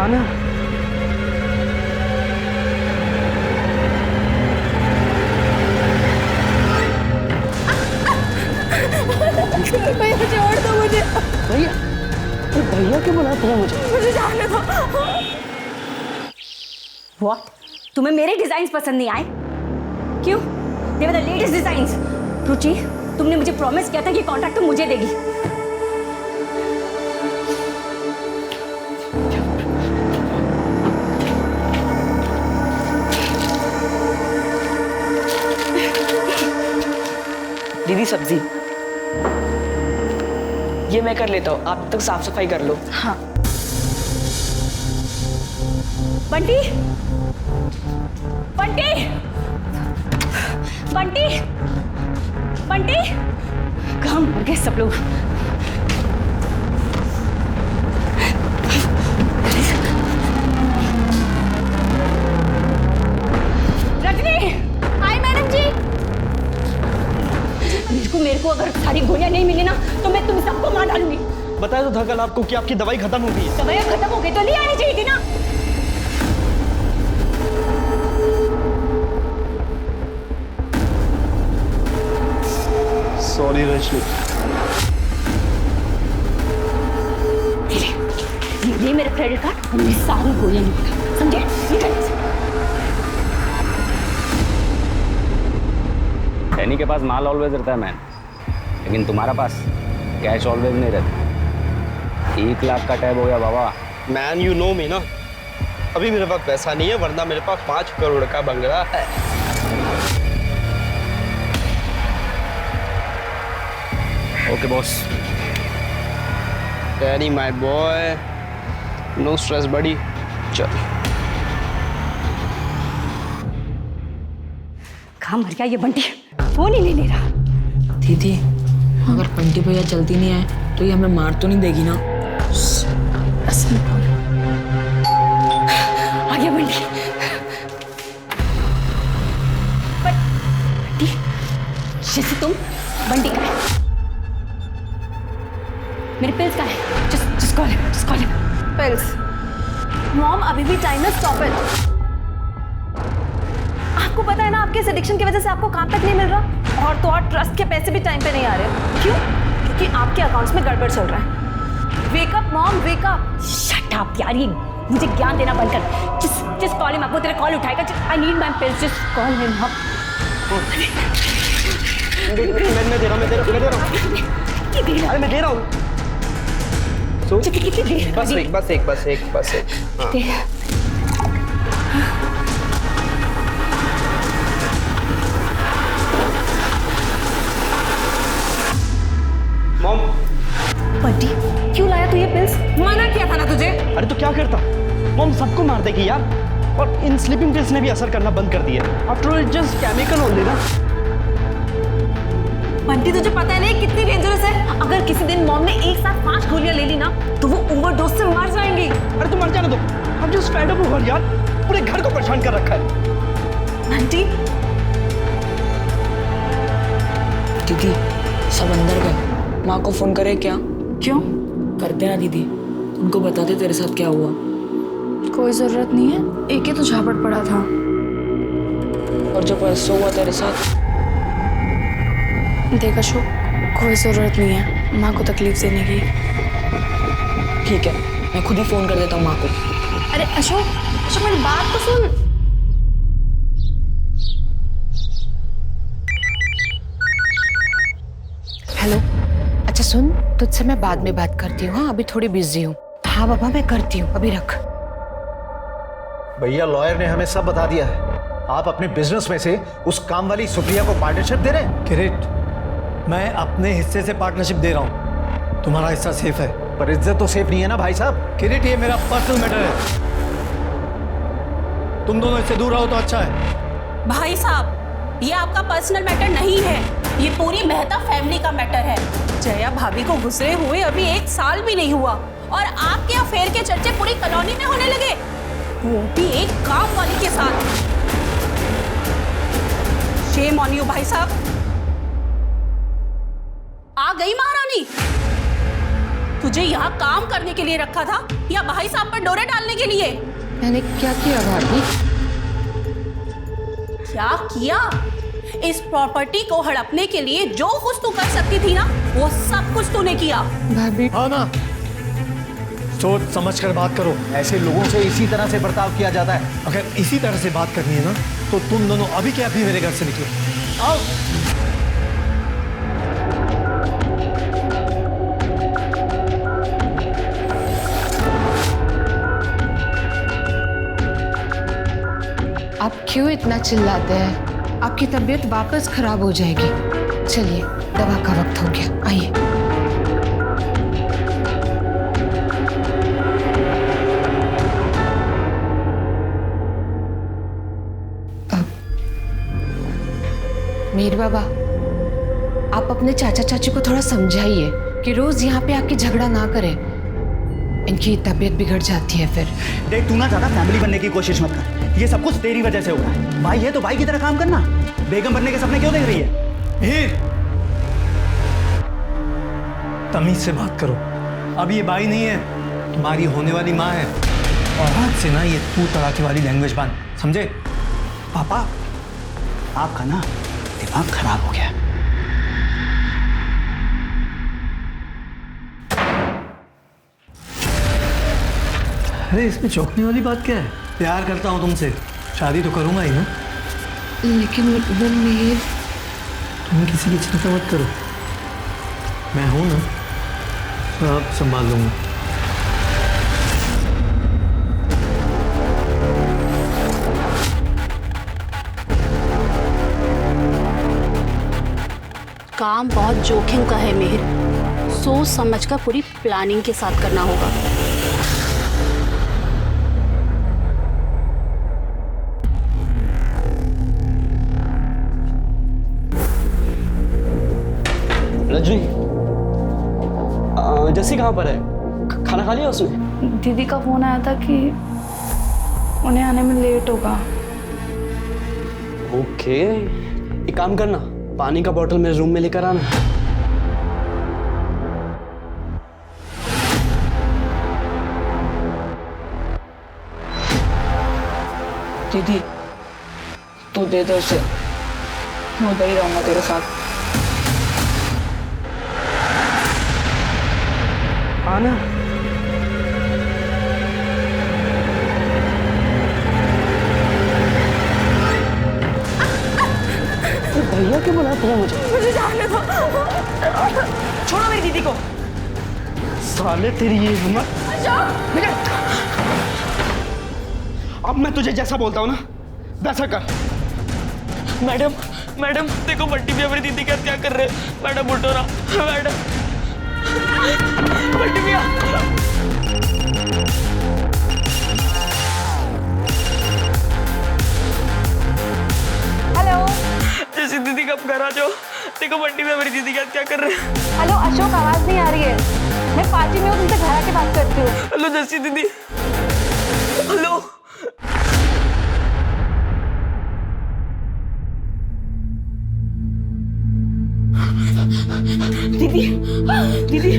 आना। भैया छोड़ दो मुझे। भैया, तो भैया क्यों बुलाते हैं मुझे जाने दो। What? तुम्हें मेरे डिजाइन पसंद नहीं आए? क्यों? They were the latest designs. रुचि, तुमने मुझे प्रॉमिस किया था कि कॉन्ट्रैक्ट तुम मुझे देगी। दीदी सब्जी ये मैं कर लेता हूँ, आप तब तक साफ सफाई कर लो। हाँ। बंटी, बंटी, बंटी, बंटी, कहाँ मर गए सब लोग? रजनी, हाय मैडम जी। मेरे को अगर सारी गोलियां नहीं मिली ना तो मैं तुम सबको मार डालूंगी। बताया तो था कल आपको कि आपकी दवाई खत्म हो गई है। दवाइयां खत्म हो गई तो ले आनी चाहिए थी ना। सॉरी रजनी। ये मेरा क्रेडिट कार्ड और मेरी सारी गोलियां निकला, समझे? सैनी के पास माल ऑलवेज रहता है मैन, लेकिन तुम्हारा पास कैश ऑलवेज नहीं रहता। 1 लाख का टैब हो गया बाबा। मैन यू नो मी ना, अभी मेरे पास पैसा नहीं है, वरना मेरे पास 5 करोड़ का बंगला है। Okay boss. Danny my boy, no stress बड़ी। चल। कहाँ मर गया ये बंटी? फोन ही नहीं ले रहा। दीदी अगर बंटी भैया जल्दी नहीं आए तो ये हमें मार तो नहीं देगी ना? आ गया बंटी। बंटी, जैसे तुम बंटी का है। मेरे पिल्स का है। just call him. Pills. Mom अभी भी टाइम है, स्टॉप इट। आपको पता है ना आपके इस एडिक्शन की वजह से आपको काम तक नहीं मिल रहा, और तो और ट्रस्ट के पैसे भी टाइम पे नहीं आ रहे। क्यों? क्योंकि आपके अकाउंट्स में गड़बड़ चल रहा है। Wake up mom, wake up. Shut up यार, ये मुझे ज्ञान देना बंद कर। just call him up। वो तेरा कॉल उठाएगा। I need my pills, just call him up। मैं दे रहा हूँ। अरे मैं दे रहा हूँ। कितनी देर? बस एक। हाँ। मॉम। बंटी क्यों लाया तू ये पिल्स? मना किया था ना तुझे। अरे तो क्या करता? मॉम सबको मार देगी यार, और इन स्लीपिंग पिल्स ने भी असर करना बंद कर दिया। After all it just chemical only ना। बंटी तुझे पता है ना कितनी डेंजरस है? अगर किसी दिन मॉम ने एक साथ 5 गोलियां ले ली ना तो वो ओवरडोज से मर जाएंगी। अरे तुम मर जाने दो। हम जस्ट फेड अप हो यार, पूरे घर को परेशान कर रखा है। बंटी दीदी सब अंदर गए, माँ को फोन करे क्या? क्यों? करते ना दीदी, उनको बता दे तेरे साथ क्या हुआ। कोई जरूरत नहीं है, एक ही तो झापड़ पड़ा था। और जो परसों हुआ तेरे साथ? देख अशोक, कोई जरूरत नहीं है माँ को तकलीफ देने की। ठीक है, मैं खुद ही फोन कर देता हूँ माँ को। अरे अशोक मेरी बात तो सुन। हेलो, अच्छा सुन, तुझसे मैं बाद में बात करती हूँ। हाँ अभी थोड़ी बिजी हूँ। हाँ बाबा मैं करती हूँ, अभी रख। भैया लॉयर ने हमें सब बता दिया है। आप अपने बिजनेस में से उस काम वाली सुप्रिया को पार्टनरशिप दे रहे हैं। किरीट, मैं अपने हिस्से से पार्टनरशिप दे रहा हूँ, तुम्हारा हिस्सा सेफ है। पर इज्जत तो सेफ नहीं है ना भाई साहब। किरीट ये मेरा पर्सनल मैटर है, तुम दोनों इससे दूर रहो तो अच्छा है। भाई साहब ये आपका पर्सनल मैटर नहीं है, ये पूरी मेहता फैमिली का मैटर है। जया भाभी को गुजरे हुए अभी 1 साल भी नहीं हुआ और आपके अफेयर के चर्चे पूरी कॉलोनी में होने लगे, वो भी एक काम वाली के साथ। शेम ऑन यू भाई साहब। आ गई महारानी। तुझे यहाँ काम करने के लिए रखा था या भाई साहब पर डोरे डालने के लिए? मैंने क्या किया भाभी? क्या किया? इस प्रॉपर्टी को हड़पने के लिए जो कुछ तू कर सकती थी ना, वो सब कुछ तूने किया। भाभी हाँ ना, सोच समझ कर बात करो। ऐसे लोगों से इसी तरह से बर्ताव किया जाता है। अगर इसी तरह से बात करनी है ना, तो तुम दोनों अभी के अभी मेरे घर से निकलो। आओ। आप क्यों इतना चिल्लाते हैं? आपकी तबीयत वापस खराब हो जाएगी। चलिए, दवा का वक्त हो गया, आइए। मीर बाबा, आप अपने चाचा चाची को थोड़ा समझाइए कि रोज यहाँ पे आके झगड़ा ना करें। इनकी तबीयत बिगड़ जाती है फिर। देख, तू ना ज्यादा फैमिली बनने की कोशिश मत कर। ये सब कुछ तेरी वजह से हो रहा है। भाई है तो भाई की तरह काम करना। बेगम बनने के सपने क्यों देख रही है? हीर, तमीज से बात करो। अब ये भाई नहीं है, तुम्हारी होने वाली माँ है। और आज से ना ये तू तड़ाके वाली लैंग्वेज बांध, समझे? पापा, आपका ना दिमाग खराब हो गया। अरे इसमें चौंकने वाली बात क्या है? प्यार करता हूँ तुमसे, शादी तो करूंगा ही ना। लेकिन वो मीर, तुम किसी की चिंता मत करो, मैं हूं ना, सब संभाल लूंगा। काम बहुत जोखिम का है मिहिर, सोच समझ कर पूरी प्लानिंग के साथ करना होगा। रजनी, जैसी कहाँ पर है? खाना खा लिया उसने? दीदी का फोन आया था कि उन्हें आने में लेट होगा। ओके, एक काम करना, पानी का बोतल मेरे रूम में लेकर आना। दीदी तू दे दे उसे, मैं उधर ही रहूंगा तेरे साथ। आना। भैया क्यों बुलाते हैं मुझे जाने दो। छोड़ो मेरी दीदी को। साले तेरी ये हिम्मत। अब मैं तुझे जैसा बोलता हूँ ना, वैसा कर। मैडम, मैडम देखो बंटी भैया मेरी दीदी का क्या कर रहे हैं। मैडम उठो ना, मैडम। बंटी भैया, हेलो जैसी दीदी कब घर आ जाओ। देखो बंटी भैया मेरी दीदी का क्या कर रहे हैं। हेलो अशोक, आवाज नहीं आ रही है। मैं पार्टी में हूँ, तुमसे घर आके बात करती हूँ। हेलो जैसी दीदी, हेलो। दीदी, दीदी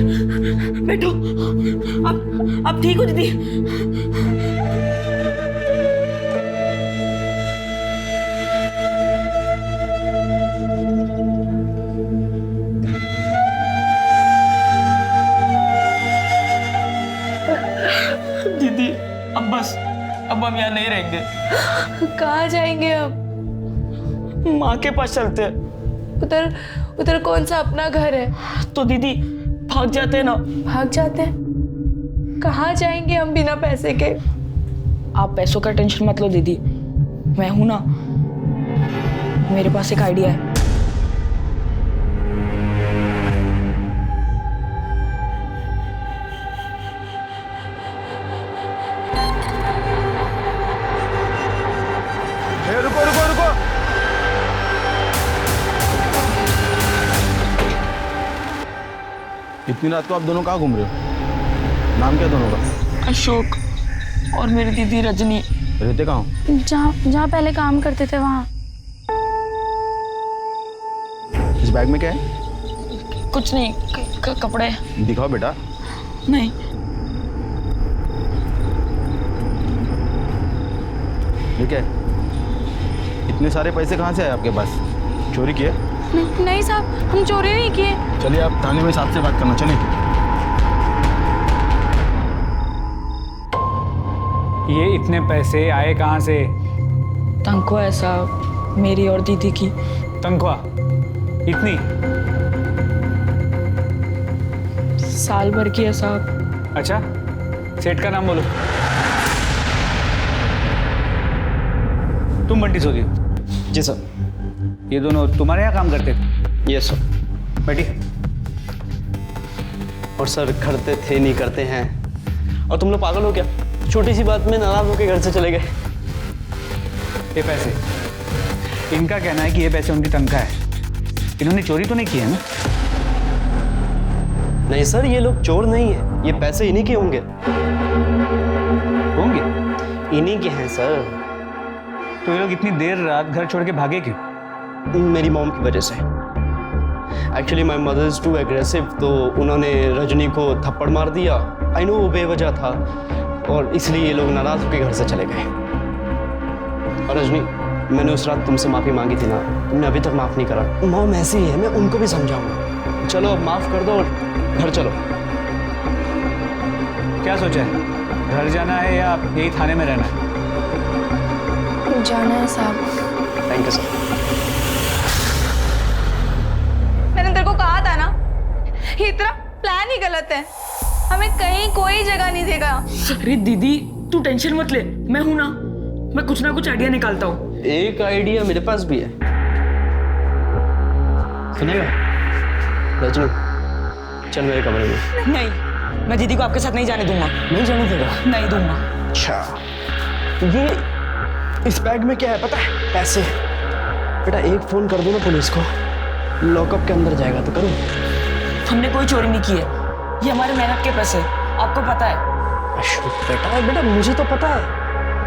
बैठो। आप ठीक हो दीदी? दीदी अब बस, अब हम यहाँ नहीं रहेंगे। कहाँ जाएंगे अब? माँ के पास चलते हैं। उधर उधर कौन सा अपना घर है? तो दीदी भाग जाते हैं ना। भाग जाते हैं? कहाँ जाएंगे हम बिना पैसे के? आप पैसों का टेंशन मत लो दीदी, मैं हूं ना, मेरे पास एक आइडिया है। रुको रुको रुको। इतनी रात को आप दोनों कहाँ घूम रहे हो? नाम क्या दोनों का? अशोक और मेरी दीदी रजनी। रहते कहाँ हो? जहाँ पहले काम करते थे वहाँ। इस बैग में क्या है? कुछ नहीं, कपड़े। दिखाओ बेटा। नहीं ठीक है, इतने सारे पैसे कहाँ से आए आपके पास? चोरी किए? नहीं साहब, हम चोरी नहीं किए। चलिए आप थाने में साहब से बात करना, चलिए। ये इतने पैसे आए कहाँ से? तनख्वाह है साहब, मेरी और दीदी की। तनख्वाह इतनी? साल भर की है साहब। अच्छा, सेठ का नाम बोलो। तुम बंटी सोदी हो? जी सर। ये दोनों तुम्हारे यहाँ काम करते थे? Yes sir. बैठी। और सर करते थे नहीं करते हैं। और तुम लोग पागल हो क्या? छोटी सी बात में नाराज होकर घर से चले गए। ये पैसे, इनका कहना है कि ये पैसे उनकी तनख्वाह है। इन्होंने चोरी तो नहीं की है ना? नहीं सर, ये लोग चोर नहीं है, ये पैसे इन्हीं के होंगे। इन्हीं के हैं सर। तो ये लोग इतनी देर रात घर छोड़ के भागे क्यों? मेरी मॉम की वजह से। Actually my mother is too aggressive, तो उन्होंने रजनी को थप्पड़ मार दिया। आई नो वो बेवजह था, और इसलिए ये लोग नाराज होकर घर से चले गए। और रजनी, मैंने उस रात तुमसे माफी मांगी थी ना, तुमने अभी तक माफ नहीं करा। मॉम ऐसी है, मैं उनको भी समझाऊंगा। चलो अब माफ कर दो और घर चलो। क्या सोचा है, घर जाना है या यही थाने में रहना है? जाना है साहब। Thank you sir. मैंने तेरे को कहा था ना, ये तेरा प्लान ही गलत है। हमें कहीं कोई जगह नहीं देगा। अरे दीदी तू टेंशन मत ले, मैं हूं ना, मैं कुछ ना कुछ आइडिया निकालता हूँ। एक आइडिया मेरे पास भी है, सुनेगा? रजनी चल मेरे कमरे में। नहीं, मैं दीदी को आपके साथ नहीं जाने दूंगा। नहीं जाने देगा? नहीं दूंगा। अच्छा, ये इस बैग में क्या है पता है? पैसे। बेटा एक फोन कर दो ना पुलिस को, लॉकअप के अंदर जाएगा तो करूँ। हमने कोई चोरी नहीं की है, ये हमारे मेहनत के पैसे, आपको पता है। बेटा बेटा मुझे तो पता है।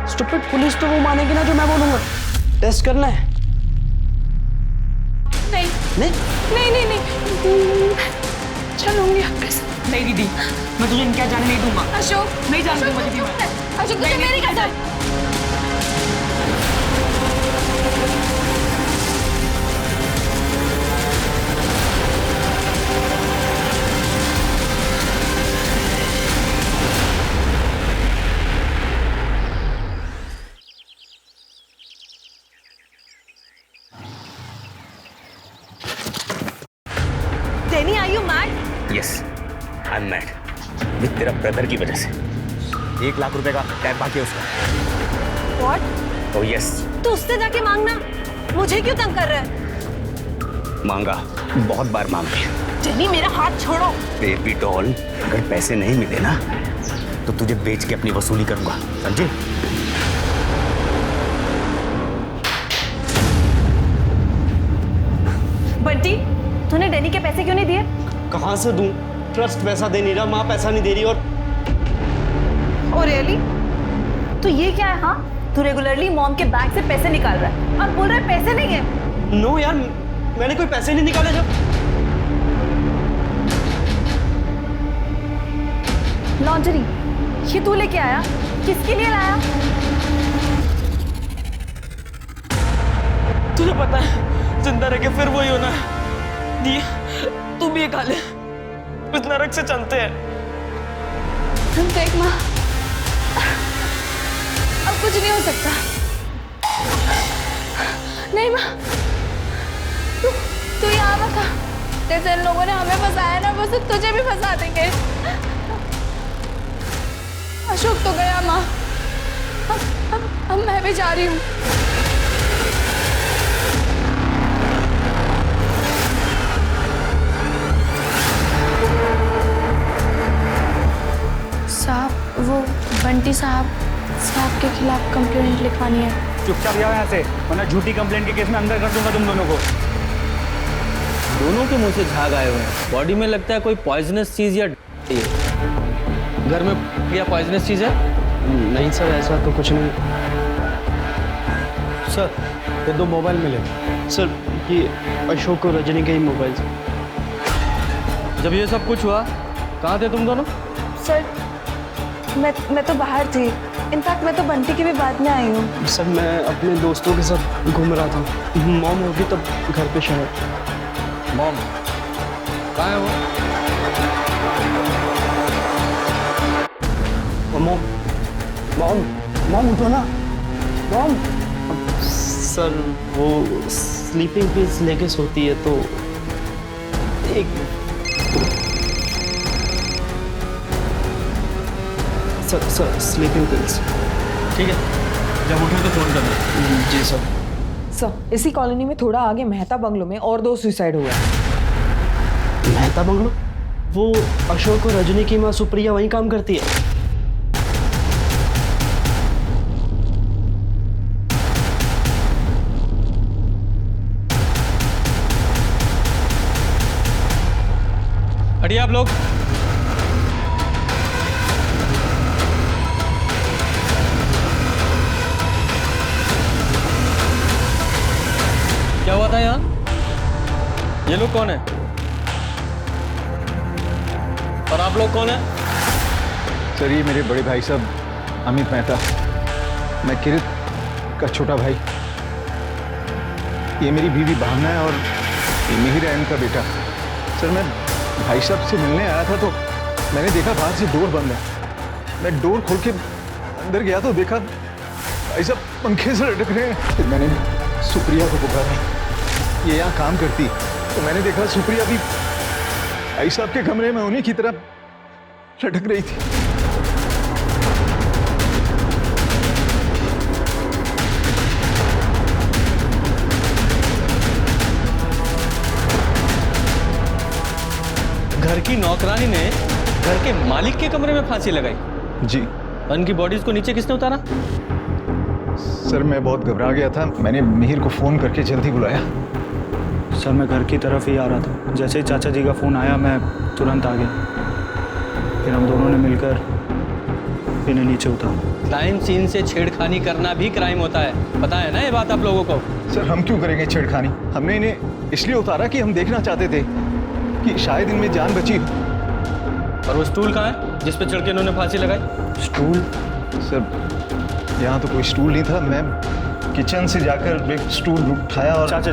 स्टूपिड पुलिस तो वो मानेगी ना जो मैं बोलूंगा। टेस्ट करना है? नहीं नहीं नहीं नहीं नहीं, चलूंगी आपके साथ। नहीं दीदी, मैं तुझे इनके जाने नहीं दूंगा। अशोक नहीं जाने दूंगा दीदी मैं। अशोक तुझे मेरी कसम। Denny, are you mad? Yes, I am mad with तेरा ब्रदर की वजह से। 1 लाख रुपए का टैब बाकी है उसका। What? Oh yes. तो उससे जाके मांगना, मुझे क्यों तंग कर रहा है? मांगा, बहुत बार मांग लिया। जेनी मेरा हाथ छोड़ो। बेबी डॉल, अगर पैसे नहीं मिले ना तो तुझे बेच के अपनी वसूली करूंगा, समझे? बंटी, तूने डेनी के पैसे क्यों नहीं दिए? कहाँ से दूं? ट्रस्ट पैसा दे नहीं रहा, माँ पैसा नहीं दे रही। और रियली? तो ये क्या है? हाँ, तू रेगुलरली मॉम के बैंक से पैसे निकाल रहा है और बोल रहा है पैसे नहीं है। नो यार, मैंने कोई पैसे नहीं निकाले। जब लॉन्जरी ये तू लेके आया, किसके लिए लाया? तुझे पता है जिंदा रह के फिर वही होना है। दी तू भी ये खा ले, इस नरक से चलते हैं। देख माँ, अब कुछ नहीं हो सकता। नहीं माँ, तू यहाँ मत आ। जैसे इन लोगों ने हमें फंसाया ना, वो सब तुझे भी फंसा देंगे। अशोक तो गया माँ, अब मैं भी जा रही हूँ। साहब, वो बंटी साहब के खिलाफ कंप्लेंट लिखवानी है। चुपचाप जाओ यहाँ से, वरना झूठी कंप्लेंट के केस में अंदर कर दूंगा तुम दोनों को। दोनों के मुंह से झाग आए हुए हैं। बॉडी में लगता है कोई पॉइजनस चीज या घर में क्या पॉइजनस चीज है? नहीं सर, ऐसा तो कुछ नहीं। सर ये 2 मोबाइल मिले। सर ये अशोक और रजनी के ही मोबाइल से। जब ये सब कुछ हुआ कहाँ थे तुम दोनों? सर मैं तो बाहर थी। इनफैक्ट मैं तो बंटी की भी बाद में आई हूँ। सर मैं अपने दोस्तों के साथ घूम रहा था। मॉम होगी तब घर पे शायद। मॉम कहाँ है वो? मॉम मॉम मॉम उठो ना मॉम। सर वो स्लीपिंग पिल्स लेके सोती है तो एक सर स्लीपिंग पिल्स। ठीक है, जब उठे तो फोन करना। जी सर। सर इसी कॉलोनी में थोड़ा आगे मेहता बंगलो में और 2 सुसाइड हुआ। मेहता बंगलो? वो अशोक और रजनी की माँ सुप्रिया वहीं काम करती है। हटिए आप लोग। क्या हुआ था यहाँ? ये लोग कौन है और आप लोग कौन है? सर ये मेरे बड़े भाई साहब अमित मेहता, मैं किरित का छोटा भाई। ये मेरी बीवी भावना है और ये मिहिर है इनका बेटा। सर मैं भाई साहब से मिलने आया था तो मैंने देखा बाहर से डोर बंद है। मैं डोर खोल के अंदर गया तो देखा भाई साहब पंखे से लटक रहे हैं। फिर मैंने सुप्रिया को पुकारा, ये यहाँ काम करती, तो मैंने देखा सुप्रिया भी भाई साहब के कमरे में उन्हीं की तरह लटक रही थी। घर की नौकरानी ने घर के मालिक के कमरे में फांसी लगाई? जी। उनकी बॉडीज को नीचे किसने उतारा? सर मैं बहुत घबरा गया था, मैंने मिहिर को फोन करके जल्दी बुलाया। सर मैं घर की तरफ ही आ रहा था, जैसे ही चाचा जी का फ़ोन आया मैं तुरंत आ गया। फिर हम दोनों ने मिलकर इन्हें नीचे उतारा। क्राइम सीन से छेड़खानी करना भी क्राइम होता है, पता है ना ये बात आप लोगों को? सर हम क्यों करेंगे छेड़खानी? हमने इन्हें इसलिए उतारा कि हम देखना चाहते थे कि शायद इनमें जान बची हो। और वो स्टूल कहाँ है जिस पे चढ़ के इन्होंने फांसी लगाई? स्टूल? सर यहाँ तो कोई स्टूल नहीं था, मैं किचन से जाकर एक स्टूल उठाया और चाचा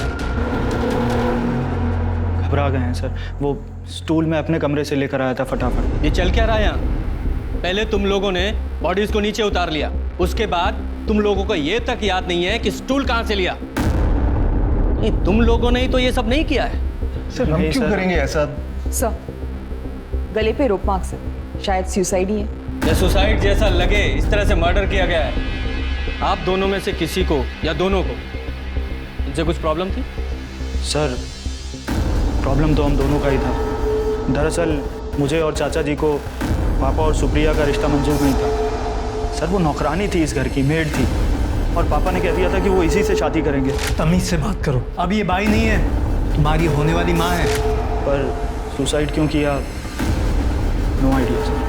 घबरा गए हैं सर, वो स्टूल मैं अपने कमरे से लेकर आया था फटाफट। ये चल क्या रहा है यहाँ? पहले तुम लोगों ने बॉडीज को नीचे उतार लिया, उसके बाद तुम लोगों को ये तक याद नहीं है कि स्टूल कहाँ से लिया। नहीं, तुम लोगों ने ही तो ये सब नहीं किया है। सर हम क्यों करेंगे ऐसा? सर गले पे रोप मार्क्स है, शायद सुसाइड ही है। या सुसाइड जैसा लगे, इस तरह से मर्डर किया गया है। आप दोनों में से किसी को या दोनों को इनसे कुछ प्रॉब्लम थी? सर प्रॉब्लम तो हम दोनों का ही था। दरअसल मुझे और चाचा जी को पापा और सुप्रिया का रिश्ता मंजूर नहीं था। सर वो नौकरानी थी, इस घर की मेड थी, और पापा ने कह दिया था कि वो इसी से शादी करेंगे। तमीज से बात करो, अब ये बाई नहीं है, तुम्हारी होने वाली माँ है। पर सुसाइड क्यों किया, नो आइडिया सर।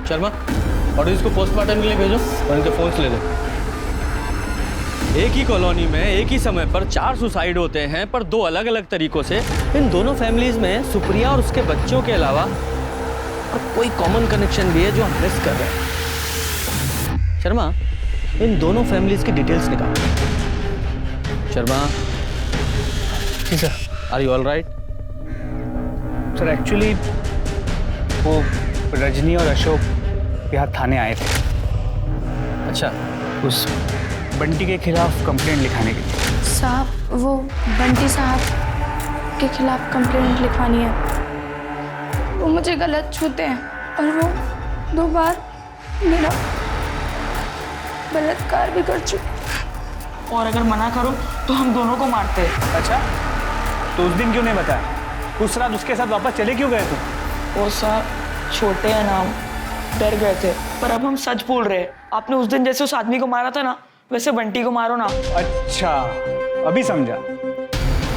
शर्मा और इसको पोस्टमार्टम के लिए भेजो और इनके फोन्स ले लो। एक ही कॉलोनी में एक ही समय पर 4 सुसाइड होते हैं, पर 2 अलग अलग तरीकों से। इन दोनों फैमिलीज में सुप्रिया और उसके बच्चों के अलावा और कोई कॉमन कनेक्शन भी है जो हम मिस कर रहे हैं। शर्मा इन दोनों फैमिलीज की डिटेल्स निकालो। Sharma ji sir. Are you all right? Sir actually वो रजनी और अशोक यहाँ थाने आए थे। अच्छा, उस बंटी के खिलाफ कंप्लेंट लिखाने के लिए। साहब वो बंटी साहब के खिलाफ कंप्लेंट लिखवानी है। वो मुझे गलत छूते हैं और वो 2 बार मेरा बलात्कार भी कर चुके। और अगर मना करो तो हम दोनों को मारते हैं। अच्छा, तो उस दिन क्यों नहीं बताया? उस रात उसके साथ वापस चले क्यों गए तुम? वो साहब छोटे हैं ना, डर गए थे। पर अब हम सच बोल रहे हैं। आपने उस दिन जैसे उस आदमी को मारा था ना, वैसे बंटी को मारो ना। अच्छा अभी समझा।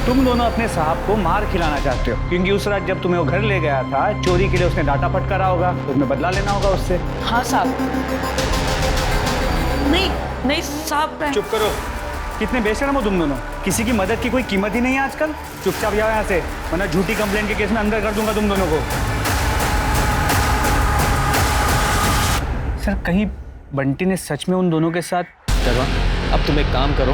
तुम दोनों अपने साहब को मार खिलाना चाहते हो, क्योंकि उस रात जब तुम्हें वो घर ले गया था चोरी के लिए, उसने डांटा फटकारा होगा, तो तुम्हें बदला लेना होगा उससे। हाँ साहब। नहीं साहब। चुप करो, कितने बेशर्म हो तुम दोनों। किसी की मदद की कोई कीमत ही नहीं है आजकल। चुपचाप जाओ यहाँ से, वरना झूठी कंप्लेंट के केस में अंदर कर दूंगा तुम दोनों को। सर कहीं बंटी ने सच में उन दोनों के साथ? शर्मा, अब तुम एक काम करो,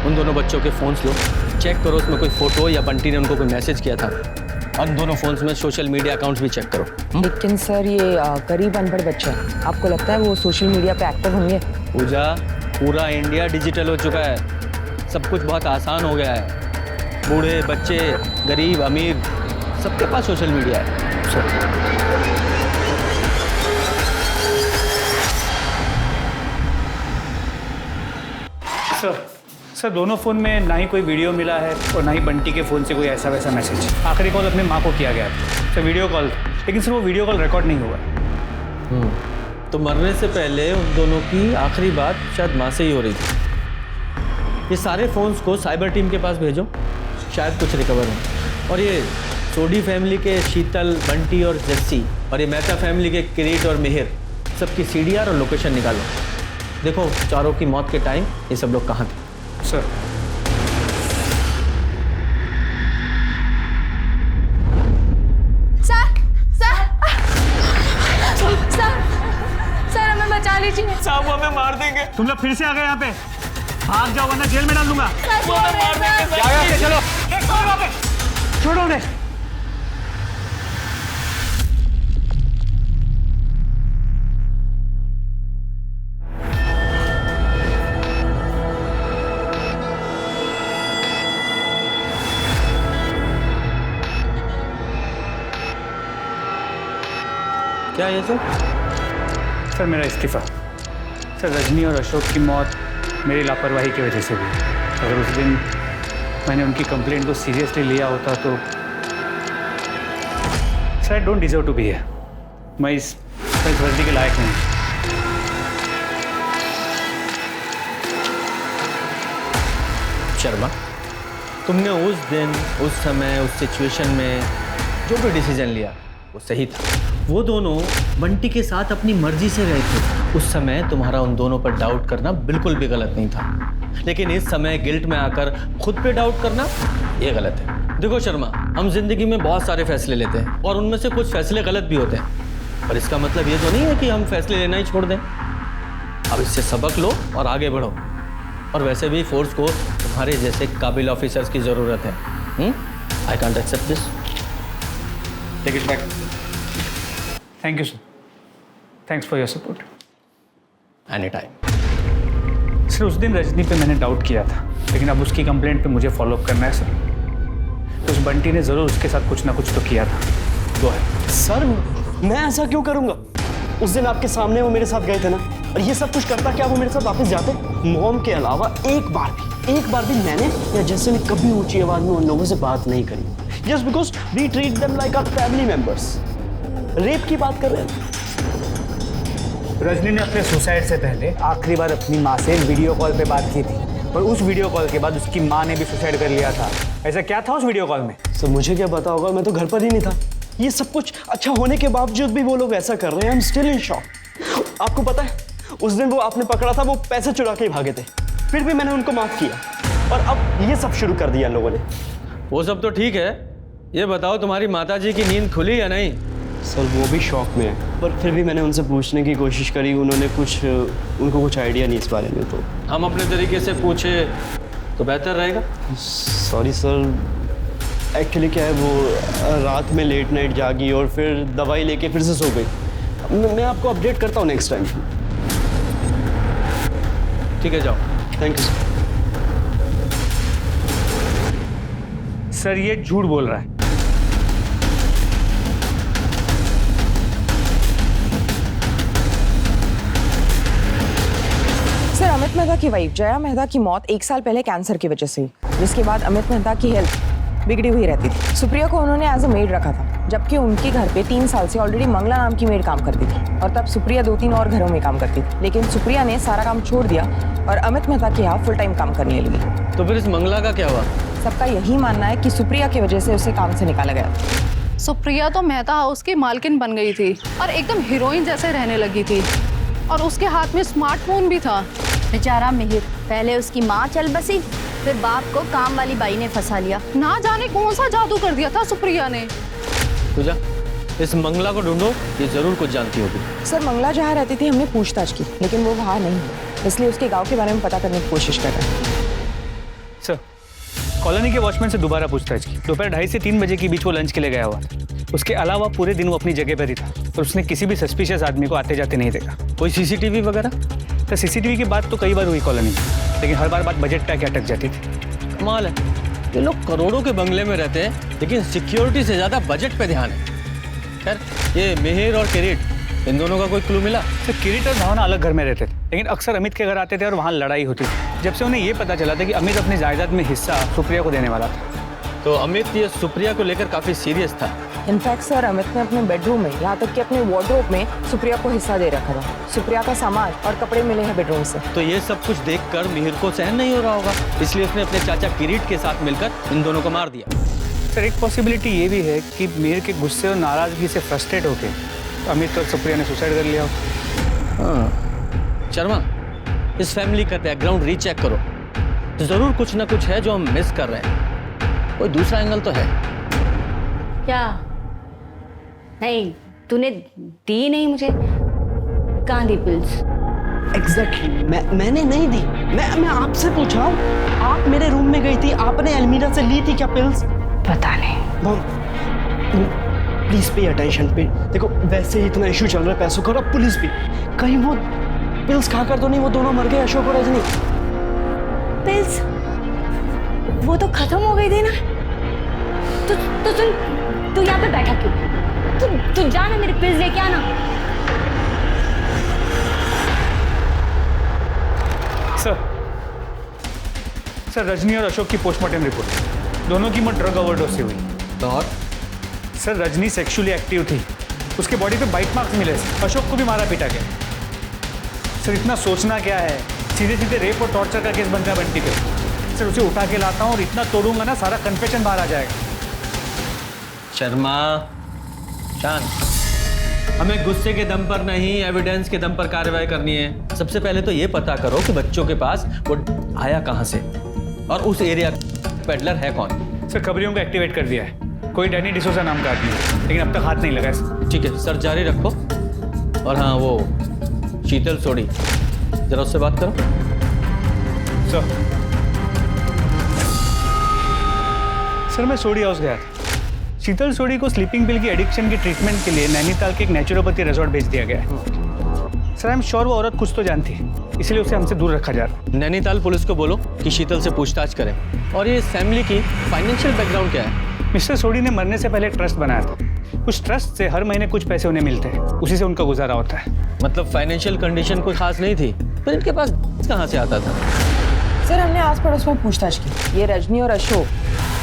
उन दोनों बच्चों के फ़ोन्स लो, चेक करो उसमें कोई फ़ोटो या बंटी ने उनको कोई मैसेज किया था, और उन दोनों फ़ोन्स में सोशल मीडिया अकाउंट्स भी चेक करो। लेकिन सर ये गरीब अनपढ़ बच्चे हैं, आपको लगता है वो सोशल मीडिया पे एक्टिव होंगे? पूजा, पूरा इंडिया डिजिटल हो चुका है, सब कुछ बहुत आसान हो गया है। बूढ़े, बच्चे, गरीब, अमीर, सबके पास सोशल मीडिया है। सर दोनों फ़ोन में ना ही कोई वीडियो मिला है और ना ही बंटी के फ़ोन से कोई ऐसा वैसा मैसेज। आखिरी कॉल अपने माँ को किया गया था, सर वीडियो कॉल, लेकिन सर वो वीडियो कॉल रिकॉर्ड नहीं हुआ। तो मरने से पहले उन दोनों की आखिरी बात शायद माँ से ही हो रही थी। ये सारे फ़ोन्स को साइबर टीम के पास भेजो, शायद कुछ रिकवर हो। और ये सोडी फैमिली के शीतल, बंटी और जस्सी, और ये मेहता फैमिली के किरीट और मिहिर, सबकी CDR और लोकेशन निकालो। देखो चारों की मौत के टाइम ये सब लोग कहाँ थे। सर सर हमें बचा लीजिए। साहब वो हमें मार देंगे। तुम लोग फिर से आ गए यहाँ पे, भाग जाओ वरना जेल में डाल दूंगा। वो हमें मार देंगे। चलो छोड़ो उन्हें। क्या ये सर मेरा इस्तीफा। सर रजनी और अशोक की मौत मेरी लापरवाही की वजह से हुई। अगर उस दिन मैंने उनकी कंप्लेंट को सीरियसली लिया होता तो sir I don't deserve to be here. मैं इस वर्दी के लायक नहीं। शर्मा, तुमने उस दिन, उस समय, उस सिचुएशन में जो भी डिसीजन लिया वो सही था। वो दोनों बंटी के साथ अपनी मर्जी से गए थे। उस समय तुम्हारा उन दोनों पर डाउट करना बिल्कुल भी गलत नहीं था, लेकिन इस समय गिल्ट में आकर खुद पे डाउट करना ये गलत है। देखो शर्मा, हम जिंदगी में बहुत सारे फैसले लेते हैं और उनमें से कुछ फैसले गलत भी होते हैं, पर इसका मतलब ये तो नहीं है कि हम फैसले लेना ही छोड़ दें। अब इससे सबक लो और आगे बढ़ो। और वैसे भी फोर्स को तुम्हारे जैसे काबिल ऑफिसर्स की ज़रूरत है। I can't accept this. Take it back. Thank you sir, thanks for your support. Any time. Sir उस दिन रजनी पे मैंने डाउट किया था, लेकिन अब उसकी कंप्लेंट पे मुझे फॉलोअप करना है सर। तो उस बंटी ने ज़रूर उसके साथ कुछ ना कुछ तो किया था। गो है सर, मैं ऐसा क्यों करूँगा? उस दिन आपके सामने वो मेरे साथ गए थे ना, और ये सब कुछ करता क्या वो मेरे साथ वापस जाते? मॉम के अलावा एक बार भी मैंने या जैसे ने कभी ऊंची आवाज़ में उन लोगों से बात नहीं करी, just because we treat them like our family members. Rape की बात कर रहे हैं। रजनी ने अपने सुसाइड से पहले आखिरी बार अपनी माँ से वीडियो कॉल पे बात की थी, और उस वीडियो कॉल के बाद उसकी माँ ने भी सुसाइड कर लिया था। ऐसा क्या था उस वीडियो कॉल में? सर मुझे क्या पता होगा, मैं तो घर पर ही नहीं था। ये सब कुछ अच्छा होने के बावजूद भी वो लोग ऐसा कर रहे हैं। I am still in shock. आपको पता है उस दिन वो आपने पकड़ा था, वो पैसे चुरा के ही भागे थे, फिर भी मैंने उनको माफ किया, और अब ये सब शुरू कर दिया इन लोगों ने। वो सब तो ठीक है, ये बताओ तुम्हारी माताजी की नींद खुली या नहीं? सर वो भी शौक में है, पर फिर भी मैंने उनसे पूछने की कोशिश करी, उनको कुछ आइडिया नहीं इस बारे में। तो हम अपने तरीके से पूछे तो बेहतर रहेगा। सॉरी सर, एक्चुअली क्या है वो रात में लेट नाइट जागी और फिर दवाई लेके फिर से सो गई। मैं आपको अपडेट करता हूँ नेक्स्ट टाइम। ठीक है, जाओ। Thank you sir. सर ये झूठ बोल रहा है। सर अमित मेहता की वाइफ जया मेहता की मौत 1 साल पहले कैंसर की वजह से हुई, जिसके बाद अमित मेहता की हेल्थ बिगड़ी हुई रहती थी। सुप्रिया को उन्होंने एज अ मेड रखा था, जबकि उनके घर पे 3 साल से ऑलरेडी मंगला नाम की मेड काम करती थी, और तब सुप्रिया 2-3 और घरों में काम करती थी। लेकिन सुप्रिया ने सारा काम छोड़ दिया और अमित मेहता के यहाँ फुल टाइम काम करने लगी। तो फिर इस मंगला का क्या हुआ? सबका यही मानना है कि सुप्रिया की वजह से उसे काम से निकाला गया। सुप्रिया तो मेहता हाउस की मालकिन बन गई थी और एकदम हीरोइन जैसे रहने लगी थी, और उसके हाथ में स्मार्टफोन भी था। बेचारा मिहिर, पहले उसकी माँ चल बसी, फिर बाप को काम वाली बाई ने फंसा लिया। ना जाने कौन सा जादू कर दिया था सुप्रिया ने। पूजा, इस मंगला को ढूंढो, ये जरूर कुछ जानती होगी। सर मंगला जहाँ रहती थी हमने पूछताछ की, लेकिन वो वहाँ नहीं है, इसलिए उसके गांव के बारे में पता करने की कोशिश कर रहे हैं। सर कॉलोनी के वॉचमैन से दोबारा पूछताछ की। दोपहर 2:30 से 3 बजे के बीच वो लंच के लिए गया हुआ था। उसके अलावा पूरे दिन वो अपनी जगह पर ही था और उसने किसी भी सस्पिशियस आदमी को आते जाते नहीं देखा। कोई सीसीटीवी वगैरह? तो सीसीटीवी की बात तो कई बार हुई कॉलोनी में, लेकिन हर बार बात बजट तक अटक जाती थी। कमाल है, ये लोग करोड़ों के बंगले में रहते हैं लेकिन सिक्योरिटी से ज़्यादा बजट पे ध्यान है। खैर, ये मिहिर और किरीट, इन दोनों का कोई क्लू मिला? तो किरीट और भावना अलग घर में रहते थे, लेकिन अक्सर अमित के घर आते थे और वहाँ लड़ाई होती थी। जब से उन्हें ये पता चला था कि अमित अपनी जायदाद में हिस्सा सुप्रिया को देने वाला था। तो अमित ये सुप्रिया को लेकर काफ़ी सीरियस था। इनफैक्ट सर अमित ने अपने बेडरूम में, यहाँ तक कि अपने वार्डरोब में सुप्रिया को हिस्सा दे रखा था। सुप्रिया का सामान और कपड़े मिले हैं बेडरूम से। तो ये सब कुछ देखकर मिहिर को सहन नहीं हो रहा होगा, इसलिए उसने अपने चाचा किरीट के साथ मिलकर इन दोनों को मार दिया। सर एक पॉसिबिलिटी ये भी है कि मिहिर के गुस्से और नाराजगी से फ्रस्ट्रेट होकर अमित और सुप्रिया ने सुसाइड कर लिया हो। हाँ शर्मा, इस फैमिली का बैकग्राउंड रीचेक करो, तो ज़रूर कुछ ना कुछ है जो हम मिस कर रहे हैं। कोई दूसरा एंगल तो है। क्या? नहीं, तूने दी नहीं मुझे। कहाँ दी पिल्स? एग्जैक्टली, मैंने नहीं दी। मैं आपसे पूछा हूँ, आप मेरे रूम में गई थी, आपने अलमीरा से ली थी क्या पिल्स? पता नहीं। प्लीज पे अटेंशन पे। देखो वैसे ही इतना इशू चल रहा है पैसों का, और पुलिस भी, कहीं वो पिल्स खाकर तो नहीं वो दोनों मर गए, अशोक और रजनी? पिल्स वो तो खत्म हो गई थी ना। तू यहाँ पे बैठा क्यों? तू जा ना, मेरे पिल्स लेके आना। सर रजनी और अशोक की पोस्टमार्टम रिपोर्ट, दोनों की मौत ड्रग ओवरडोज से हुई। और सर रजनी सेक्सुअली एक्टिव थी, उसके बॉडी पे बाइट मार्क्स मिले। अशोक को भी मारा पीटा गया। सर इतना सोचना क्या है, सीधे सीधे रेप और टॉर्चर का केस बनता है बंटी पे। सर उसे उठा के लाता हूँ और इतना तोड़ूंगा ना, सारा कन्फेशन बाहर आ जाएगा। शर्मा शांत, हमें गुस्से के दम पर नहीं, एविडेंस के दम पर कार्रवाई करनी है। सबसे पहले तो ये पता करो कि बच्चों के पास वो आया कहाँ से, और उस एरिया पेडलर है कौन। सर खबरियों को एक्टिवेट कर दिया है, कोई डैनी डिसोजा नाम का आदमी है, लेकिन अब तक हाथ नहीं लगा है। ठीक है सर, जारी रखो। और हाँ, वो शीतल सोडी, जरा उससे बात करो। सर मैं सोडी हाउस गया था। शीतल सोडी को स्लीपिंग पिल की एडिक्शन की ट्रीटमेंट के लिए नैनीताल के एक नेचुरोपैथी रिजॉर्ट भेज दिया गया है। सर आई एम श्योर वो औरत कुछ तो जानती है, इसलिए उसे हमसे दूर रखा जा रहा है। नैनीताल पुलिस को बोलो कि शीतल से पूछताछ करें। और ये फैमिली की फाइनेंशियल बैकग्राउंड क्या है? मिस्टर सोडी ने मरने से पहले ट्रस्ट बनाया था। उस ट्रस्ट से हर महीने कुछ पैसे उन्हें मिलते हैं, उसी से उनका गुजारा होता है। मतलब फाइनेंशियल कंडीशन कोई खास नहीं थी, पर इनके पास कहाँ से आता था? सर हमने आस पड़ोस में पूछताछ की। ये रजनी और अशोक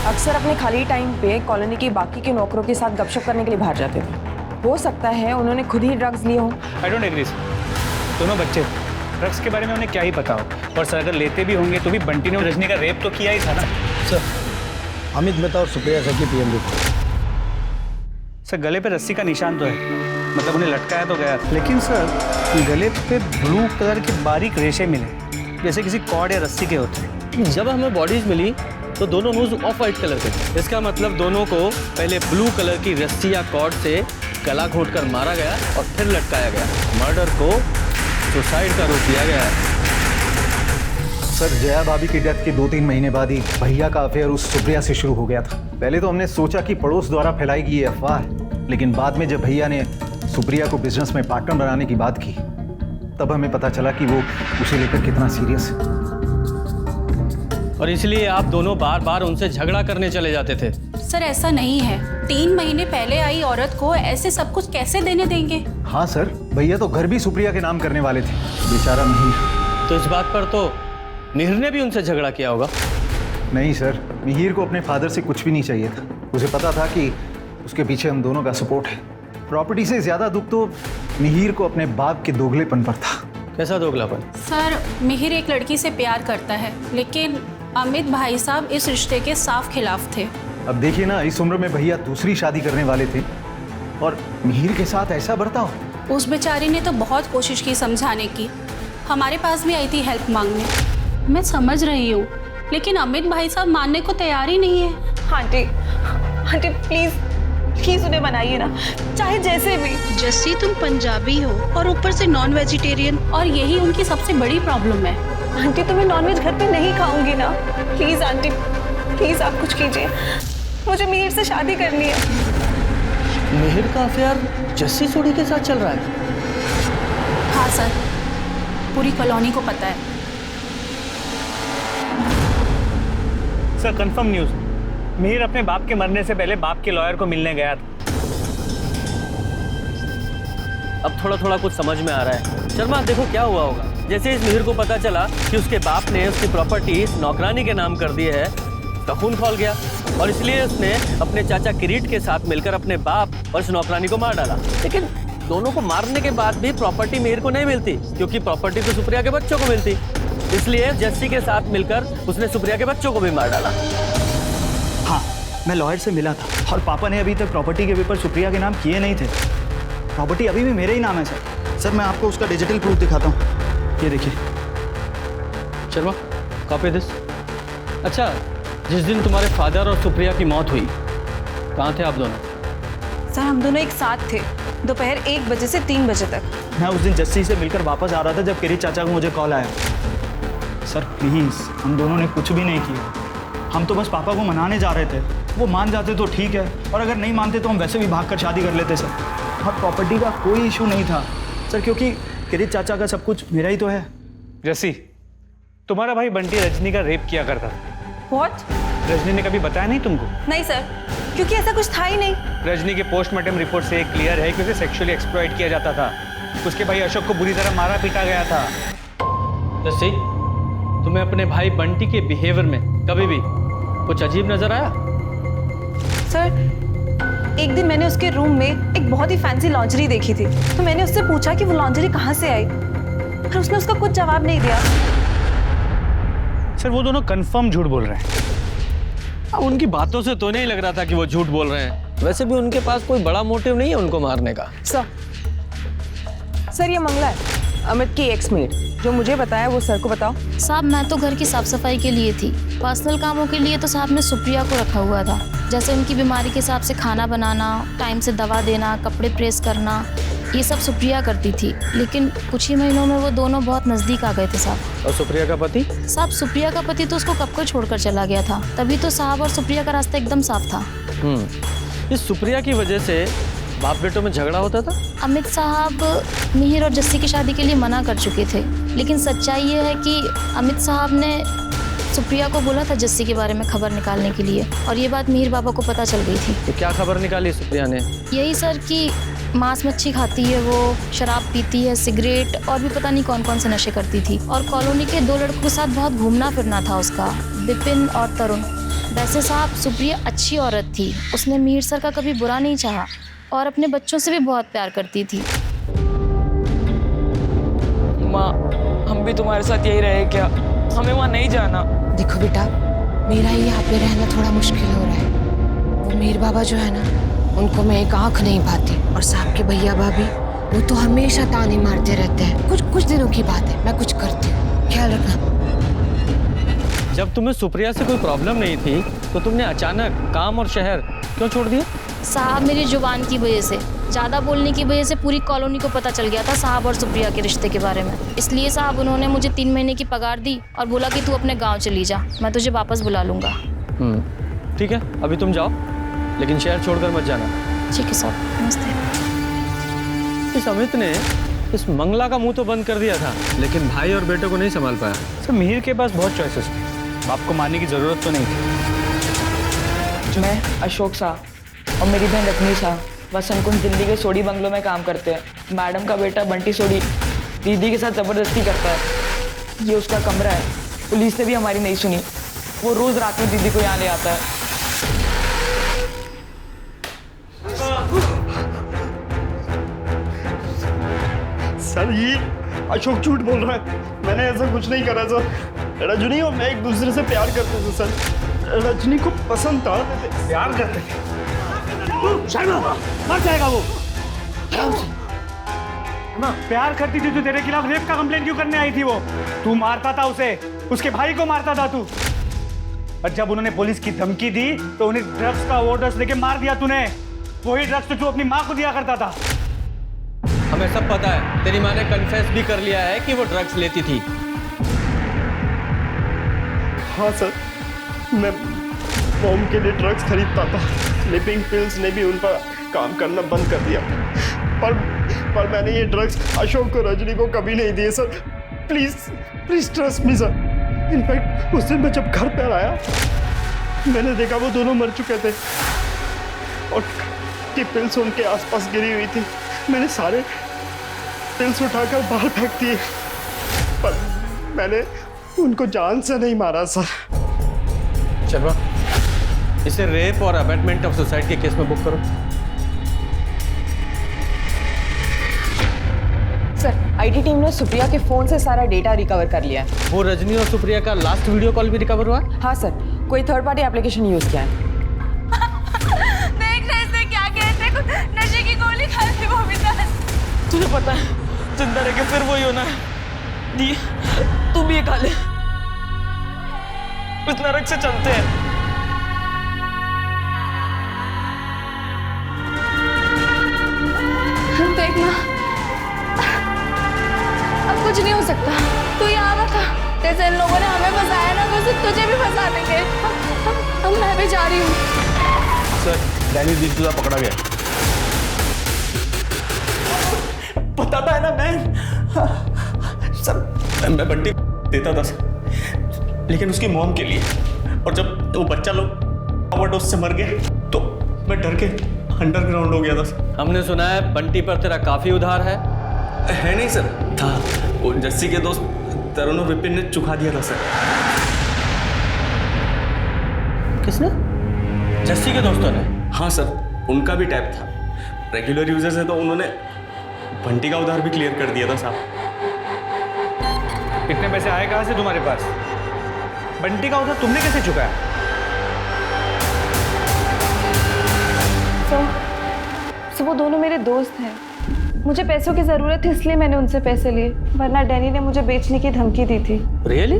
अक्सर अपने खाली टाइम पे कॉलोनी के बाकी के नौकरों के साथ गपशप करने के लिए बाहर जाते थे। हो सकता है उन्होंने खुद ही ड्रग्स लिए हों। आई डोंट एग्री सर, दोनों बच्चे ड्रग्स के बारे में उन्हें क्या ही पता हो। और सर अगर लेते भी होंगे तो भी बंटी ने रजनी का रेप तो किया ही था ना। सर अमित मेहता और सुप्रिया सर की पीएम रिपोर्ट। सर गले पे रस्सी का निशान तो है, मतलब उन्हें लटकाया तो गया, लेकिन सर गले पे ब्लू कलर के बारीक रेशे मिले, जैसे किसी कॉर्ड या रस्सी के होते हैं। जब हमें बॉडीज मिली तो दोनों नोज ऑफ वाइट कलर के थे। इसका मतलब दोनों को पहले ब्लू कलर की रस्सी या कॉर्ड से गला घोंटकर मारा गया और फिर लटकाया गया। मर्डर को सुसाइड का रूप दिया गया है। सर जया भाभी की डेथ के 2-3 महीने बाद ही भैया का अफेयर उस सुप्रिया से शुरू हो गया था। पहले तो हमने सोचा कि पड़ोस द्वारा फैलाई गई ये अफवाह है, लेकिन बाद में जब भैया ने सुप्रिया को बिजनेस में पार्टनर बनाने की बात की, तब हमें पता चला कि वो उसे लेकर कितना सीरियस है। और इसलिए आप दोनों बार बार उनसे झगड़ा करने चले जाते थे। सर ऐसा नहीं है, 3 महीने पहले आई औरत को ऐसे सब कुछ कैसे देने देंगे? हाँ सर, भैया तो घर भी सुप्रिया के नाम करने वाले थे, बेचारा मिहिर। तो इस बात पर तो मिहिर ने भी उनसे झगड़ा किया होगा। नहीं सर, मिहिर को अपने फादर से कुछ भी नहीं चाहिए था। उसे पता था कि उसके पीछे हम दोनों का सपोर्ट है। प्रॉपर्टी से ज्यादा दुख तो मिहिर को अपने बाप के दोगलेपन पर था। कैसा दोगलापन? सर मिहिर एक लड़की से प्यार करता है, लेकिन अमित भाई साहब इस रिश्ते के साफ खिलाफ थे। अब देखिए ना, इस उम्र में भैया दूसरी शादी करने वाले थे और मिहिर के साथ ऐसा बर्ताव। उस बेचारी ने तो बहुत कोशिश की समझाने की, हमारे पास भी आई थी हेल्प मांगने। मैं समझ रही हूँ, लेकिन अमित भाई साहब मानने को तैयार ही नहीं है। आंटी, आंटी प्लीज प्लीज उन्हें बनाइए ना, चाहे जैसे भी। जस्सी तुम पंजाबी हो और ऊपर से नॉन वेजिटेरियन, और यही उनकी सबसे बड़ी प्रॉब्लम है। आंटी तो मैं नॉनवेज घर पे नहीं खाऊंगी ना। प्लीज आंटी, प्लीज आप कुछ कीजिए, मुझे मिहिर से शादी करनी है। मिहिर का अफेयर जस्सी सोडी के साथ चल रहा है? हाँ सर, पूरी कॉलोनी को पता है। सर कंफर्म न्यूज़, मिहिर अपने बाप के मरने से पहले बाप के लॉयर को मिलने गया था। अब थोड़ा थोड़ा कुछ समझ में आ रहा है। शर्मा देखो क्या हुआ होगा, जैसे इस मिहिर को पता चला कि उसके बाप ने उसकी प्रॉपर्टी इस नौकरानी के नाम कर दी है, उसका खून खौल गया और इसलिए उसने अपने चाचा किरीट के साथ मिलकर अपने बाप और इस नौकरानी को मार डाला। लेकिन दोनों को मारने के बाद भी प्रॉपर्टी मिहिर को नहीं मिलती, क्योंकि प्रॉपर्टी तो सुप्रिया के बच्चों को मिलती। इसलिए जस्सी के साथ मिलकर उसने सुप्रिया के बच्चों को भी मार डाला। हाँ, मैं लॉयर से मिला था और पापा ने अभी तक प्रॉपर्टी के पेपर सुप्रिया के नाम किए नहीं थे। प्रॉपर्टी अभी भी मेरे ही नाम है सर। सर मैं आपको उसका डिजिटल प्रूफ दिखाता हूँ, ये देखिए। Sharma copy this. अच्छा, जिस दिन तुम्हारे फादर और सुप्रिया की मौत हुई, कहाँ थे आप दोनों? सर हम दोनों एक साथ थे, दोपहर 1 बजे से 3 बजे तक। मैं उस दिन जस्सी से मिलकर वापस आ रहा था जब किरीट चाचा को मुझे कॉल आया। सर प्लीज़, हम दोनों ने कुछ भी नहीं किया। हम तो बस पापा को मनाने जा रहे थे। वो मान जाते तो ठीक है, और अगर नहीं मानते तो हम वैसे भी भागकर शादी कर लेते सर। और प्रॉपर्टी का कोई इशू नहीं था सर, क्योंकि किरीट चाचा का सब कुछ मेरा ही तो है। जस्सी, तुम्हारा भाई बंटी रजनी का रेप किया करता था। What? रजनी ने कभी बताया नहीं तुमको? नहीं सर, क्योंकि ऐसा कुछ था ही नहीं। रजनी के पोस्टमार्टम रिपोर्ट से क्लियर है कि उसे सेक्सुअली एक्सप्लॉइट किया जाता था। उसके भाई अशोक को बुरी तरह मारा पीटा गया था। जस्सी, तुम्हें अपने भाई बंटी के बिहेवियर में कभी भी कुछ अजीब नजर आया? सर एक दिन मैंने उसके रूम में एक बहुत ही फैंसी लॉन्जरी देखी थी, तो मैंने उससे पूछा कि वो लॉन्जरी कहाँ से आई, पर उसने उसका कुछ जवाब नहीं दिया। सर वो दोनों कंफर्म झूठ बोल रहे हैं। उनकी बातों से तो नहीं लग रहा था कि वो झूठ बोल रहे हैं। वैसे भी उनके पास कोई बड़ा मोटिव नहीं है उनको मारने का। सर ये मंगला है, अमित की एक्स मेड। जो मुझे बताया वो सर को बताओ। साहब मैं तो घर की साफ सफाई के लिए थी, पर्सनल कामों के लिए तो साहब ने सुप्रिया को रखा हुआ था, जैसे उनकी बीमारी के हिसाब से खाना बनाना, टाइम से दवा देना, कपड़े प्रेस करना, ये सब सुप्रिया करती थी। लेकिन कुछ ही महीनों में वो दोनों बहुत नज़दीक आ गए थे साहब। और सुप्रिया का पति? साहब सुप्रिया का पति तो उसको कब को छोड़कर चला गया था, तभी तो साहब और सुप्रिया का रास्ता एकदम साफ था। इस सुप्रिया की वजह से बाप बेटों में झगड़ा होता था? अमित साहब मिहिर और जस्सी की शादी के लिए मना कर चुके थे, लेकिन सच्चाई ये है कि अमित साहब ने सुप्रिया को बोला था जस्सी के बारे में खबर निकालने के लिए, और ये बात मिहिर बाबा को पता चल गई थी। तो क्या खबर निकाली सुप्रिया ने? यही सर कि मांस मच्छी खाती है, वो शराब पीती है, सिगरेट और भी पता नहीं कौन कौन से नशे करती थी, और कॉलोनी के 2 लड़कों के साथ बहुत घूमना फिरना था उसका, विपिन और तरुण। वैसे साहब सुप्रिया अच्छी औरत थी, उसने मिहिर सर का कभी बुरा नहीं चाहा और अपने बच्चों से भी बहुत प्यार करती थी। माँ, हम भी तुम्हारे साथ यही रहे क्या? हमें वहाँ नहीं जाना। देखो बेटा, मेरा ही यहाँ पे रहना थोड़ा मुश्किल हो रहा है। वो मीर बाबा जो है ना, उनको मैं एक आँख नहीं भाती, और साहब के भैया भाभी वो तो हमेशा ताने मारते रहते हैं। कुछ दिनों की बात है, मैं कुछ करती हूँ, ख्याल रखना। जब तुम्हें सुप्रिया से कोई प्रॉब्लम नहीं थी तो तुमने अचानक काम और शहर क्यों छोड़ दिया? साहब मेरी जुबान की वजह से, ज़्यादा बोलने की वजह से पूरी कॉलोनी को पता चल गया था साहब और सुप्रिया के रिश्ते के बारे में। इसलिए साहब उन्होंने मुझे 3 महीने की पगार दी और बोला कि तू अपने गांव चली जा, मैं तुझे वापस बुला लूँगा। ठीक है, अभी तुम जाओ, लेकिन शहर छोड़कर मत जाना। ठीक है साहब, नमस्ते। इस अमित ने इस मंगला का मुंह तो बंद कर दिया था, लेकिन भाई और बेटे को नहीं संभाल पाया। सर मिहिर के पास बहुत चॉइसेस थे, बाप को मारने की जरूरत तो नहीं थी। मैं, अशोक साहब और मेरी बहन रत्नी साहब वसंत कुंज दिल्ली के सोडी बंगलों में काम करते हैं। मैडम का बेटा बंटी सोडी दीदी के साथ ज़बरदस्ती करता है। ये उसका कमरा है, पुलिस ने भी हमारी नहीं सुनी। वो रोज़ रात में दीदी को यहाँ ले आता है। सर ये अशोक झूठ बोल रहा है, मैंने ऐसा कुछ नहीं करा सर। रजनी और मैं एक दूसरे से प्यार करते थे सर, रजनी को पसंद था। प्यार करते थे? मर जाएगा वो। प्यार करती थी तो तेरे खिलाफ रेप का कंप्लेंट क्यों करने आई थी वो? तू मारता था उसे, उसके भाई को मारता था तू। और जब उन्होंने पुलिस की धमकी दी तो उन्हें ड्रग्स का ऑर्डर्स लेके मार दिया तूने। वही ड्रग्स तो तू अपनी माँ को दिया करता था। हमें सब पता है, तेरी माँ ने कन्फेस भी कर लिया है कि वो ड्रग्स लेती थी। हाँ सर, मैं मॉम के लिए ड्रग्स खरीदता था। स्लीपिंग पिल्स ने भी उन पर काम करना बंद कर दिया। पर मैंने ये ड्रग्स अशोक को, रजनी को कभी नहीं दिए sir. Please please trust me sir. In fact उस दिन मैं जब घर पर आया, मैंने देखा वो दोनों मर चुके थे और की पिल्स उनके आसपास गिरी हुई थी। मैंने सारे पिल्स उठाकर बाहर फेंक दिए, पर मैंने उनको जान से नहीं मारा सर। चलो, इसे रेप और अबैटमेंट ऑफ सुसाइड के केस में बुक करो। सर, आईटी टीम ने सुप्रिया के फोन से सारा डेटा रिकवर कर लिया है। वो रजनी और सुप्रिया का लास्ट वीडियो कॉल भी रिकवर हुआ? हाँ सर, कोई थर्ड पार्टी एप्लीकेशन यूज किया है। देख रहे थे क्या कहते कुछ नशे की गोली खा ली वो विकास। तुझे पता है जिंदा रह के फिर वही होना है। दी तू भी ये खा ले, इस नरक से चलते हैं। देखना अब कुछ नहीं हो सकता। तू यहाँ आवा था, जैसे इन लोगों ने हमें फंसाया ना, वैसे तुझे भी फंसा देंगे। अब मैं भी जा रही हूँ। सर, डैनियल डिसूजा पकड़ा गया। बताता है ना मैं सर, मैं बंटी देता था सर, लेकिन उसकी मॉम के लिए। और जब वो बच्चा लोग ओवरडोज से मर गए तो मैं डर के अंडरग्राउंड हो गया था सर। हमने सुना है बंटी पर तेरा काफी उधार है। है नहीं सर, था। वो जस्सी के दोस्त तरुण और विपिन ने चुका दिया था सर। किसने? जस्सी के दोस्तों ने? हाँ सर, उनका भी टैप था। रेगुलर यूजर्स है तो उन्होंने बंटी का उधार भी क्लियर कर दिया था साहब। इतने पैसे आए कहाँ से तुम्हारे पास? बंटी का उधार तुमने कैसे चुकाया? सो वो दोनों मेरे दोस्त हैं। मुझे पैसों की ज़रूरत थी इसलिए मैंने उनसे पैसे लिए, वरना डैनी ने मुझे बेचने की धमकी दी थी। रियली?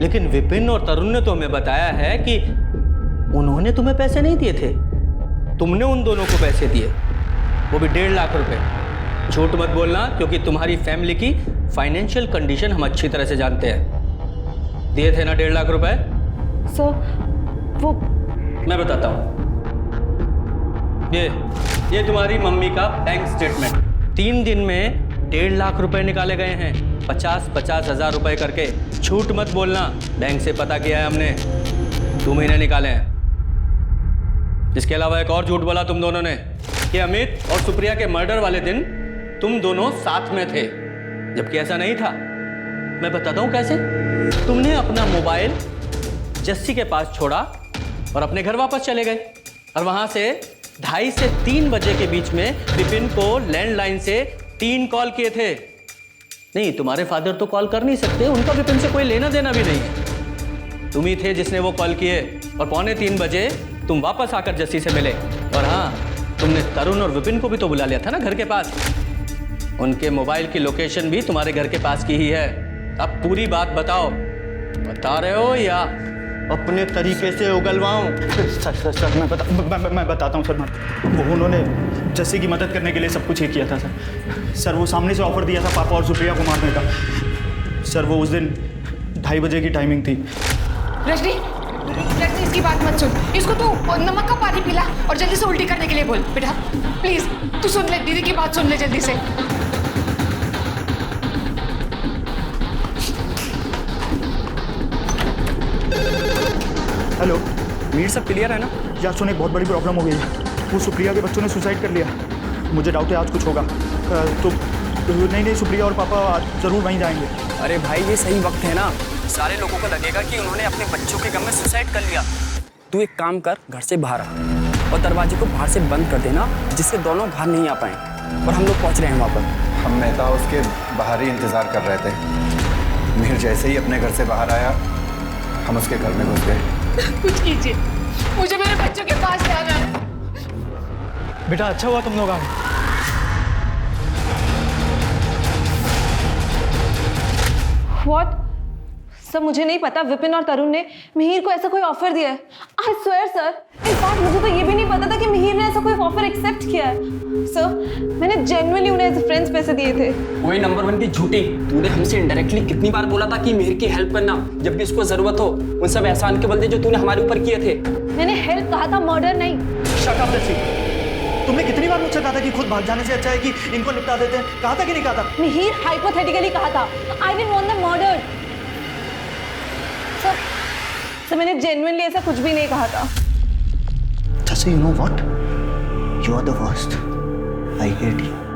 लेकिन विपिन और तरुण ने तो हमें बताया है कि उन्होंने तुम्हें पैसे नहीं दिए थे, तुमने उन दोनों को पैसे दिए, वो भी 1.5 लाख रुपए। झूठ मत बोलना, क्योंकि तुम्हारी फैमिली की फाइनेंशियल कंडीशन हम अच्छी तरह से जानते हैं। दिए थे ना 1.5 लाख रुपए? सो वो मैं बताता हूँ। ये तुम्हारी मम्मी का बैंक स्टेटमेंट। 3 दिन में 1.5 लाख रुपए निकाले गए हैं, 50-50 हज़ार रुपए करके। झूठ मत बोलना, बैंक से पता किया है हमने, 2 महीने निकाले हैं। इसके अलावा एक और झूठ बोला तुम दोनों ने कि अमित और सुप्रिया के मर्डर वाले दिन तुम दोनों साथ में थे, जबकि ऐसा नहीं था। मैं बताता हूँ कैसे। तुमने अपना मोबाइल जस्सी के पास छोड़ा और अपने घर वापस चले गए, और वहां से 2:30 से 3 बजे के बीच में विपिन को लैंडलाइन से 3 कॉल किए थे। नहीं, तुम्हारे फादर तो कॉल कर नहीं सकते, उनका विपिन से कोई लेना देना भी नहीं है। तुम ही थे जिसने वो कॉल किए, और 2:45 बजे तुम वापस आकर जस्सी से मिले। और हाँ, तुमने तरुण और विपिन को भी तो बुला लिया था ना घर के पास। उनके मोबाइल की लोकेशन भी तुम्हारे घर के पास की ही है। अब पूरी बात बताओ, बता रहे हो या अपने तरीके से उगलवाऊं? सर मैं बताता हूँ सर। वो उन्होंने जस्सी की मदद करने के लिए सब कुछ ये किया था सर। सर, वो सामने से ऑफर दिया था पापा और सुप्रिया को मारने का। सर, वो उस दिन 2:30 बजे की टाइमिंग थी। रजनी, इसकी बात मत सुन। इसको तू नमक का पानी पिला और जल्दी से उल्टी करने के लिए बोल। बेटा प्लीज तू सुन ले, दीदी की बात सुन ले जल्दी से। हेलो मीर, सब क्लियर है ना? यार सुन, एक बहुत बड़ी प्रॉब्लम हो गई है। वो सुप्रिया के बच्चों ने सुसाइड कर लिया। मुझे डाउट है आज कुछ होगा। तो नहीं, सुप्रिया और पापा आज ज़रूर वहीं जाएंगे। अरे भाई, ये सही वक्त है ना। सारे लोगों को लगेगा कि उन्होंने अपने बच्चों के गम में सुसाइड कर लिया। तू एक काम कर, घर से बाहर आ और दरवाजे को बाहर से बंद कर देना, जिससे दोनों बाहर नहीं आ पाए। और हम लोग पहुंच रहे हैं वहाँ पर। हम मेहता उसके बाहर ही इंतज़ार कर रहे थे। मीर जैसे ही अपने घर से बाहर आया, हम उसके घर में घुस गए। कुछ कीजिए, मुझे मेरे बच्चों के पास जाना है। बेटा अच्छा हुआ तुम लोग आ गए। What? सर, मुझे नहीं पता विपिन और तरुण ने मिहिर को ऐसा कोई ऑफर दिया है। I swear sir, in in fact मुझे तो ये भी नहीं पता था कि मिहिर ने ऐसा कोई ऑफर एक्सेप्ट किया है। सर मैंने जेन्युइनली उन्हें एज अ फ्रेंड्स पैसे दिए थे। वही नंबर 1 की झूठी। तूने हमसे इनडायरेक्टली कितनी बार बोला था कि मिहिर की हेल्प करना जब भी उसको जरूरत हो, उन सब एहसान के बदले जो तूने हमारे ऊपर किए थे। मैंने हेल्प कहा था, मर्डर नहीं। शट अप जैसी। तुमने कितनी बार मुझसे कहा था कि खुद भाग जाने से अच्छा है कि इनको निपटा देते हैं? कहा था कि नहीं कहा था? मिहिर हाइपोथेटिकली कहा था, I didn't want them murdered. Sir मैंने जेन्युइनली ऐसा कुछ भी नहीं कहा था। Just so you know what? You are the worst. I hate you.